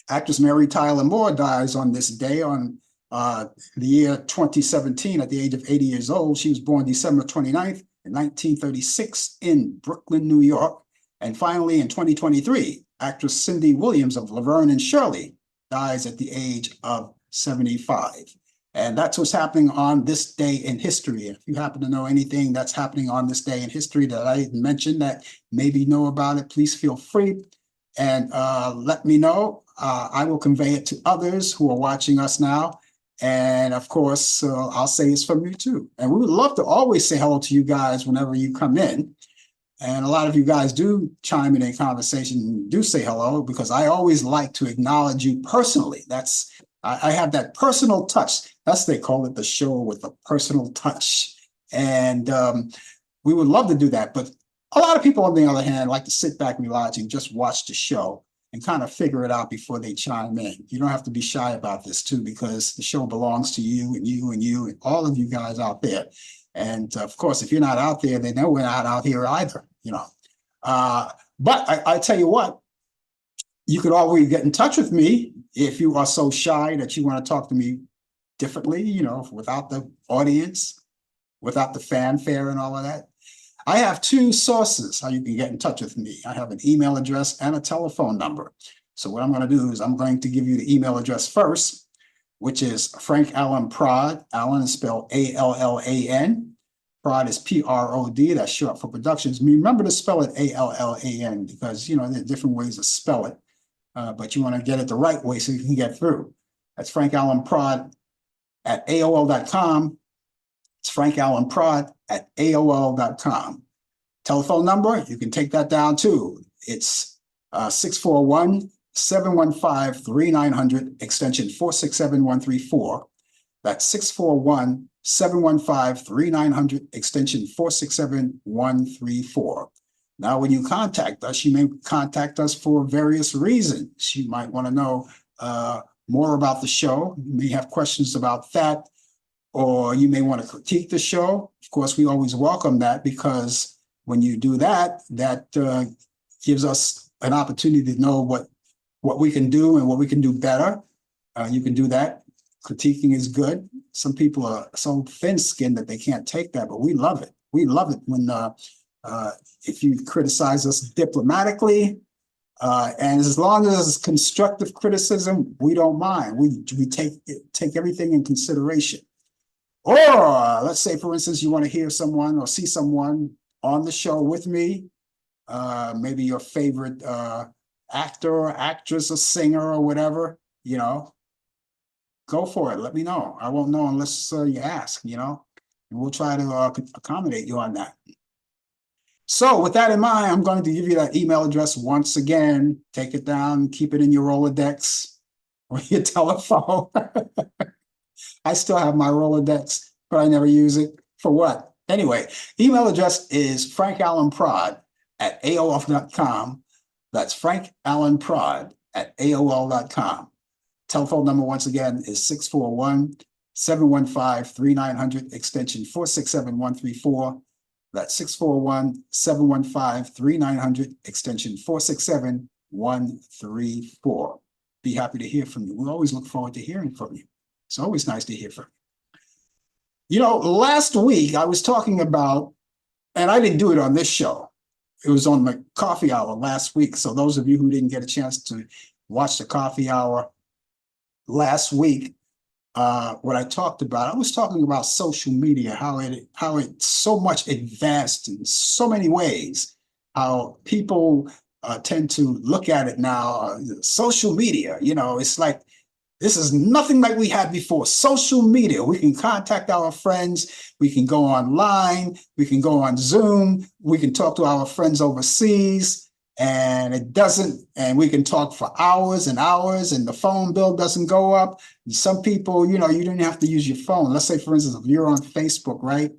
Actress Mary Tyler Moore dies on this day on the year 2017 at the age of 80 years old. She was born December 29th in 1936 in Brooklyn, New York. And finally, in 2023, actress Cindy Williams of Laverne and Shirley dies at the age of 75. And that's what's happening on this day in history. If you happen to know anything that's happening on this day in history that I didn't mention that maybe you know about it, please feel free and let me know. I will convey it to others who are watching us now. And of course, I'll say it's from you too. And we would love to always say hello to you guys whenever you come in. And a lot of you guys do chime in a conversation, do say hello, because I always like to acknowledge you personally. I have that personal touch. That's they call it, the show with a personal touch. And we would love to do that. But a lot of people, on the other hand, like to sit back, relax, and just watch the show. and kind of figure it out before they chime in. You don't have to be shy about this too, because the show belongs to you and you and you and all of you guys out there. And of course, if you're not out there, they know we're not out here either, But I tell you what, you could always get in touch with me if you are so shy that you want to talk to me differently, without the audience, without the fanfare and all of that. I have two sources how you can get in touch with me. I have an email address and a telephone number. So what I'm going to do is I'm going to give you the email address first, which is Frank Allan Prod. Allan is spelled Allan. Prod is Prod. That's short for productions. Remember to spell it Allan because, there are different ways to spell it. But you want to get it the right way so you can get through. That's Frank Allan Prod at AOL.com. It's Frank Allan Prod at AOL.com. Telephone number, you can take that down too. It's 641-715-3900, extension 467134. That's 641-715-3900, extension 467134. Now, when you contact us, you may contact us for various reasons. You might want to know more about the show. You may have questions about that, or you may want to critique the show. Of course, we always welcome that, because when you do that, that gives us an opportunity to know what we can do and what we can do better. You can do that. Critiquing is good. Some people are so thin-skinned that they can't take that, but we love it. We love it when if you criticize us diplomatically, and as long as it's constructive criticism, we don't mind. We take everything in consideration. Or let's say, for instance, you want to hear someone or see someone on the show with me, maybe your favorite actor or actress or singer or whatever, go for it. Let me know. I won't know unless you ask, and we'll try to accommodate you on that. So with that in mind, I'm going to give you that email address once again. Take it down, keep it in your Rolodex or your telephone. I still have my Rolodex, but I never use it. For what? Anyway, email address is frankallanprod at AOL.com. That's frankallanprod at AOL.com. Telephone number, once again, is 641-715-3900, extension 467134. That's 641-715-3900, extension 467134. Be happy to hear from you. We always look forward to hearing from you. It's always nice to hear from you. Last week I was talking about, and I didn't do it on this show. It was on the coffee hour last week. So those of you who didn't get a chance to watch the coffee hour last week, what I talked about, I was talking about social media, how it so much advanced in so many ways, how people tend to look at it now. Social media, it's like, this is nothing like we had before. Social media, we can contact our friends, we can go online, we can go on Zoom, we can talk to our friends overseas, and we can talk for hours and hours, and the phone bill doesn't go up. And some people, you don't have to use your phone. Let's say, for instance, if you're on Facebook, right?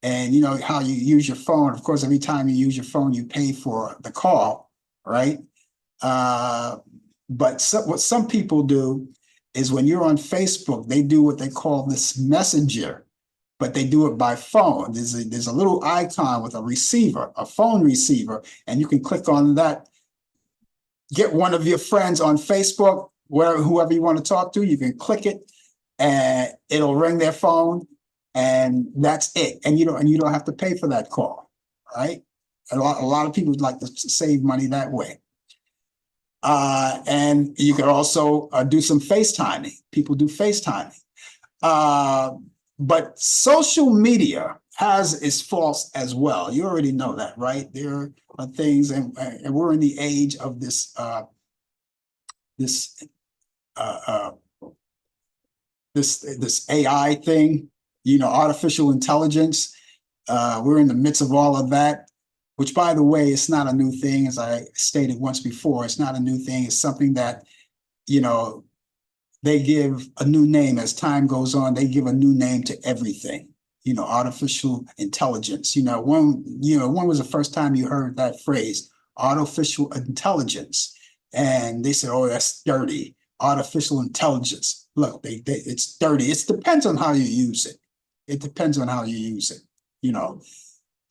And how you use your phone. Of course, every time you use your phone, you pay for the call, right? But what some people do is when you're on Facebook, they do what they call this messenger, but they do it by phone. There's a little icon with a receiver, a phone receiver, and you can click on that. Get one of your friends on Facebook, whoever you want to talk to, you can click it, and it'll ring their phone, and that's it. And you don't have to pay for that call, right? A lot of people like to save money that way. And you can also do some FaceTiming. People do FaceTiming. But social media has its faults as well. You already know that, right? There are things, and we're in the age of this AI thing, artificial intelligence. We're in the midst of all of that. Which, by the way, it's not a new thing, as I stated once before. It's not a new thing. It's something that, they give a new name as time goes on. They give a new name to everything. Artificial intelligence. When was the first time you heard that phrase, artificial intelligence? and they said, "Oh, that's dirty. Artificial intelligence." Look, it's dirty. It depends on how you use it. It depends on how you use it, you know.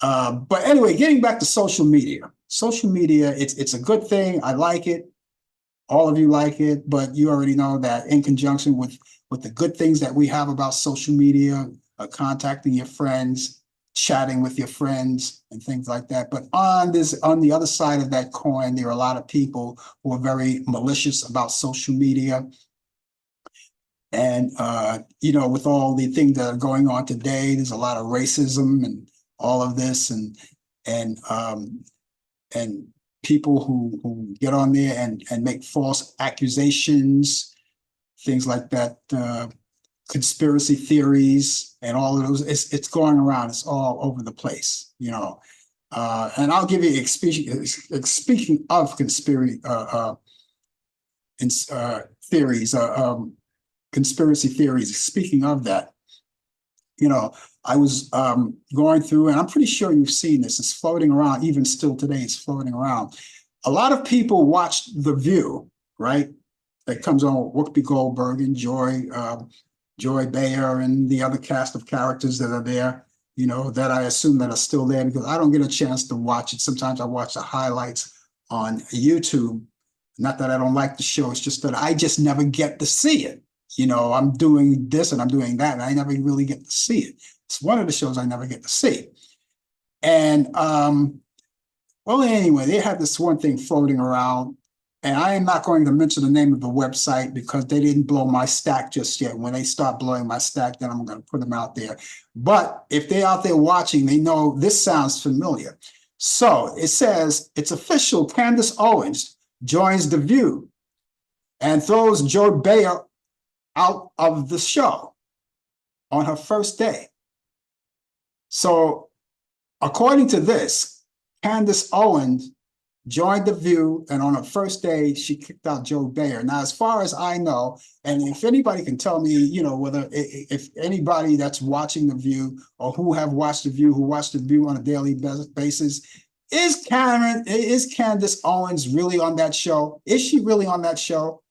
But anyway, getting back to social media. Social media, it's a good thing. I like it. All of you like it, but you already know that in conjunction with the good things that we have about social media, contacting your friends, chatting with your friends, and things like that. But on the other side of that coin, there are a lot of people who are very malicious about social media. And you know, with all the things that are going on today, there's a lot of racism and all of this, and people who get on there and make false accusations, things like that, conspiracy theories and all of those. It's going around. It's all over the place, you know. And I'll give you speaking of conspiracy theories, conspiracy theories. Speaking of that, you know, I was going through, and I'm pretty sure you've seen this. It's floating around, even still today. It's floating around. A lot of people watched The View, right? That comes on Whoopi Goldberg and Joy Bayer and the other cast of characters that are there. You know, that I assume that are still there because I don't get a chance to watch it. Sometimes I watch the highlights on YouTube. Not that I don't like the show. It's just that I just never get to see it. You know, I'm doing this and I'm doing that, and I never really get to see it. It's one of the shows I never get to see. And well, anyway, they had this one thing floating around, and I am not going to mention the name of the website because they didn't blow my stack just yet. When they start blowing my stack, then I'm going to put them out there. But if they're out there watching, they know this sounds familiar. So it says, it's official, Candace Owens joins The View and throws Joy Bayer out of the show on her first day. So according to this, Candace Owens joined The View, and on her first day, she kicked out Joy Bayer. Now, as far as I know, and if anybody can tell me, you know, whether if anybody that's watching The View or who have watched The View, who watch The View on a daily basis, is Candace Owens really on that show? Is she really on that show?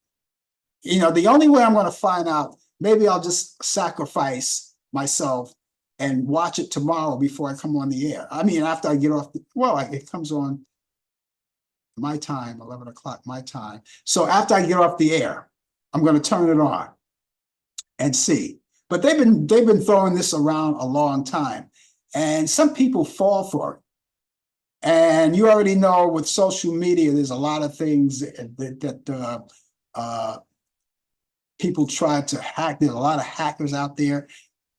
You know, the only way I'm going to find out, maybe I'll just sacrifice myself and watch it tomorrow before I come on the air. I mean, after I get off, it comes on my time, 11 o'clock my time. So after I get off the air, I'm going to turn it on and see. But they've been throwing this around a long time, and some people fall for it. And you already know with social media, there's a lot of things that people try to hack. There's a lot of hackers out there.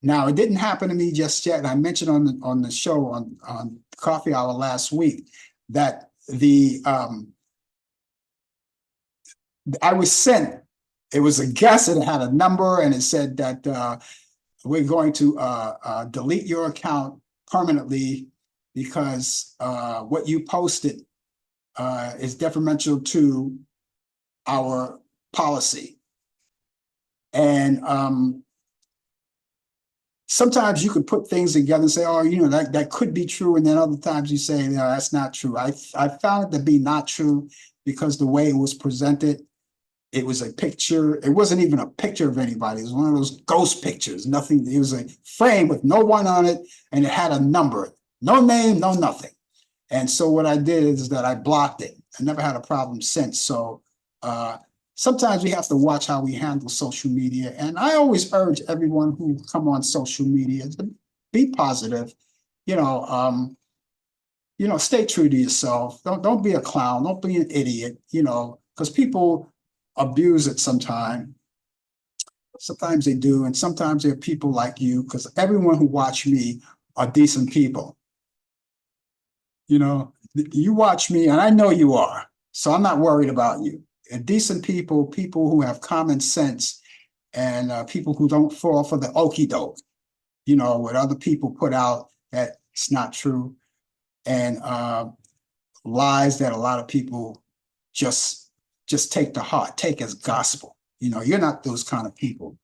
Now, it didn't happen to me just yet. And I mentioned on the show on Coffee Hour last week that I was sent. It was a guess, and it had a number, and it said that we're going to delete your account permanently because what you posted is detrimental to our policy. And sometimes you could put things together and say, oh, you know, that could be true. And then other times you say, no, that's not true. I found it to be not true because the way it was presented, it was a picture. It wasn't even a picture of anybody. It was one of those ghost pictures. Nothing. It was a frame with no one on it, and it had a number. No name, no nothing. And so what I did is that I blocked it. I never had a problem since. So sometimes we have to watch how we handle social media. And I always urge everyone who come on social media to be positive. You know, stay true to yourself. Don't be a clown. Don't be an idiot. You know, because people abuse it sometimes. Sometimes they do, and sometimes there are people like you. Because everyone who watch me are decent people. You know, you watch me, and I know you are. So I'm not worried about you. Decent people, people who have common sense, and people who don't fall for the okie doke, you know, what other people put out that it's not true, and lies that a lot of people just take to heart, take as gospel. You know, you're not those kind of people.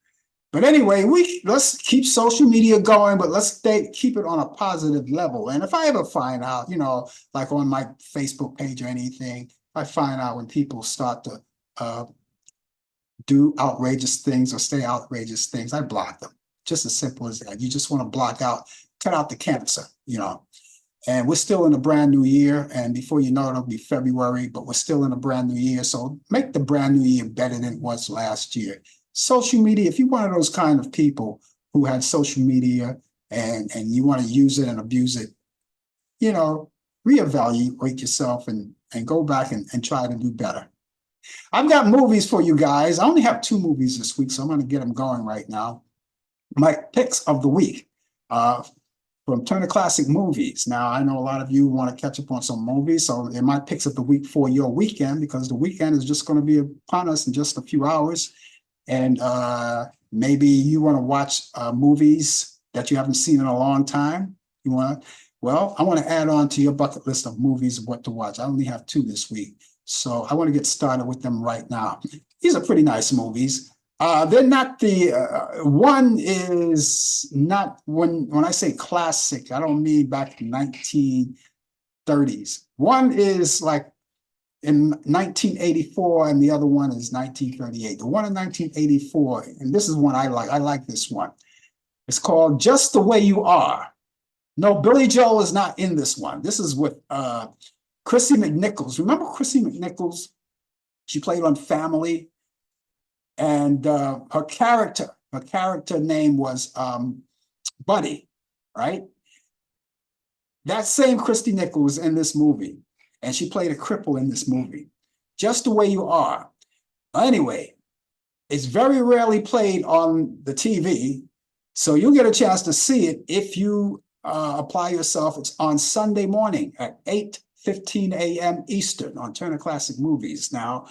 But anyway, let's keep social media going, but let's keep it on a positive level. And if I ever find out, you know, like on my Facebook page or anything, I find out when people start to do outrageous things or say outrageous things, I block them. Just as simple as that. You just want to block out, cut out the cancer, you know. And we're still in a brand new year. And before you know it, it'll be February, but we're still in a brand new year. So make the brand new year better than it was last year. Social media, if you're one of those kind of people who had social media and you want to use it and abuse it, you know, reevaluate yourself and go back and try to do better. I've got movies for you guys. I only have 2 movies this week, so I'm going to get them going right now. My picks of the week from Turner Classic Movies. Now, I know a lot of you want to catch up on some movies, so they're my picks of the week for your weekend, because the weekend is just going to be upon us in just a few hours. And maybe you want to watch movies that you haven't seen in a long time. You want to, well, I want to add on to your bucket list of movies of what to watch. I only have 2 this week, so I want to get started with them right now. These are pretty nice movies. They're not the one is not, when I say classic, I don't mean back in 1930s. One is like in 1984 and the other one is 1938. The one in 1984, and this is one I like this one. It's called Just the Way You Are. No, Billy Joel is not in this one. This is with Chrissy McNichols. Remember Chrissy McNichols? She played on Family. And her character name was Buddy, right? That same Christy Nichols was in this movie, and she played a cripple in this movie. Just the Way You Are. Anyway, it's very rarely played on the TV, so you'll get a chance to see it if you apply yourself. It's on Sunday morning at 8:15 a.m. Eastern on Turner Classic Movies. Now,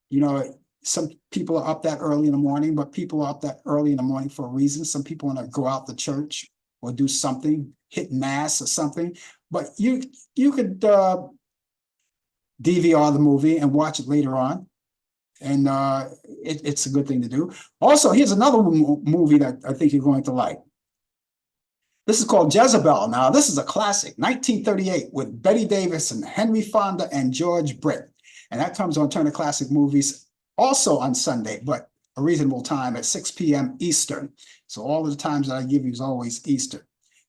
you know, some people are up that early in the morning, but people are up that early in the morning for a reason. Some people want to go out to church or do something, hit mass or something. But you could DVR the movie and watch it later on. And it's a good thing to do. Also, here's another movie that I think you're going to like. This is called Jezebel. Now, this is a classic, 1938, with Bette Davis and Henry Fonda and George Brett. And that comes on Turner Classic Movies also on Sunday, but a reasonable time at 6 p.m. Eastern. So all of the times that I give you is always Eastern.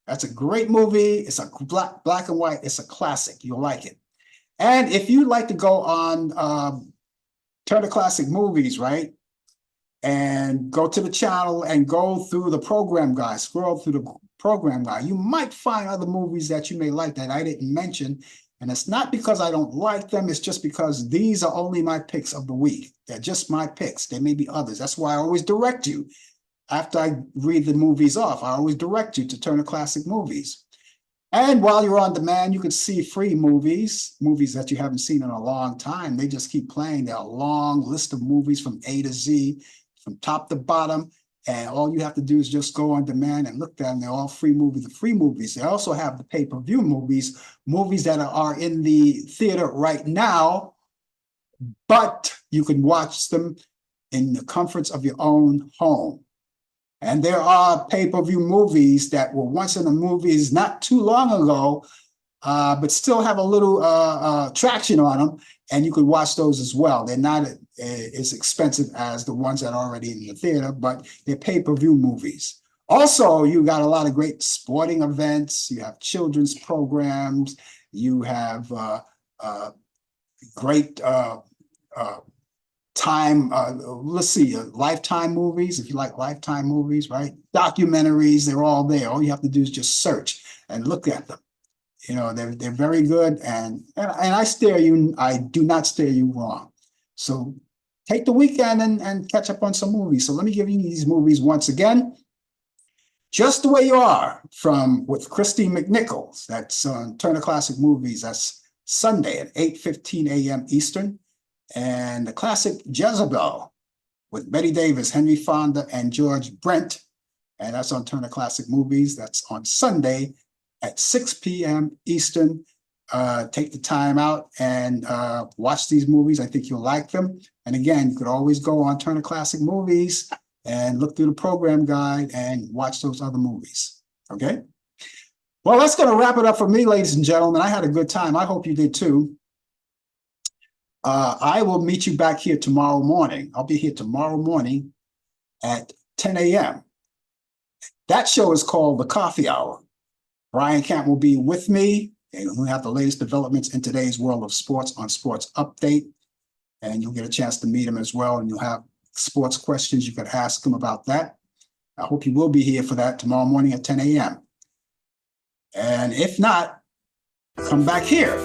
That's a great movie. It's a black and white. It's a classic. You'll like it. And if you'd like to go on Turner Classic Movies, right, and go to the channel and go through the program guide, scroll through the program guide, you might find other movies that you may like that I didn't mention. And it's not because I don't like them, it's just because these are only my picks of the week. They're just my picks. There may be others. That's why I always direct you. After I read the movies off, I always direct you to Turner Classic Movies. And while you're on demand, you can see free movies that you haven't seen in a long time. They just keep playing. They're a long list of movies from A to Z, from top to bottom. And all you have to do is just go on demand and look at them. They're all free movies. The free movies. They also have the pay-per-view movies that are in the theater right now, but you can watch them in the comforts of your own home. And there are pay-per-view movies that were once in the movies not too long ago, but still have a little traction on them, and you can watch those as well. They're not as expensive as the ones that are already in the theater, but they're pay-per-view movies. Also, you got a lot of great sporting events. You have children's programs. You have great let's see, Lifetime movies, if you like Lifetime movies, right? Documentaries, they're all there. All you have to do is just search and look at them. You know, they're very good, and I do not steer you wrong. So take the weekend and catch up on some movies. So let me give you these movies once again. Just the Way You Are with Christy McNichols. That's on Turner Classic Movies. That's Sunday at 8:15 a.m. Eastern. And the classic Jezebel with Bette Davis, Henry Fonda, and George Brent. And that's on Turner Classic Movies. That's on Sunday at 6 p.m. Eastern. Take the time out and watch these movies. I think you'll like them. And again, you could always go on Turner Classic Movies and look through the program guide and watch those other movies. Okay? Well, that's going to wrap it up for me, ladies and gentlemen. I had a good time. I hope you did too. I will meet you back here tomorrow morning. I'll be here tomorrow morning at 10 a.m. That show is called The Coffee Hour. Brian Camp will be with me, and we'll have the latest developments in today's world of sports on Sports Update. And you'll get a chance to meet him as well, and you'll have sports questions you could ask him about that. I hope you will be here for that tomorrow morning at 10 a.m. And if not, come back here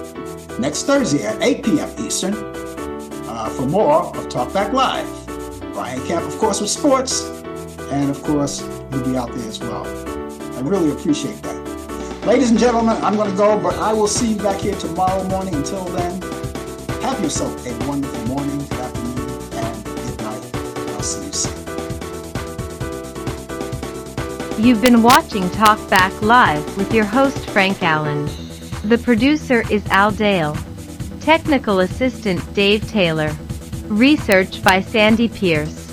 next Thursday at 8 p.m. Eastern for more of Talk Back Live. Brian Camp, of course, with sports, and of course, you'll be out there as well. I really appreciate that. Ladies and gentlemen, I'm going to go, but I will see you back here tomorrow morning. Until then, have yourself a wonderful morning, good afternoon, and good night. I'll see you soon. You've been watching Talk Back Live with your host Frank Allan. The producer is Al Dale. Technical assistant Dave Taylor. Research by Sandy Pierce.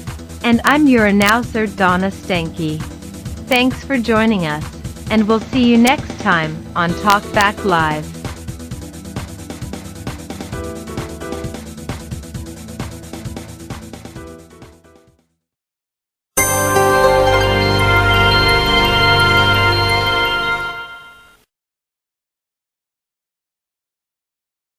And I'm your announcer Donna Stenke. Thanks for joining us, and we'll see you next time on Talk Back Live.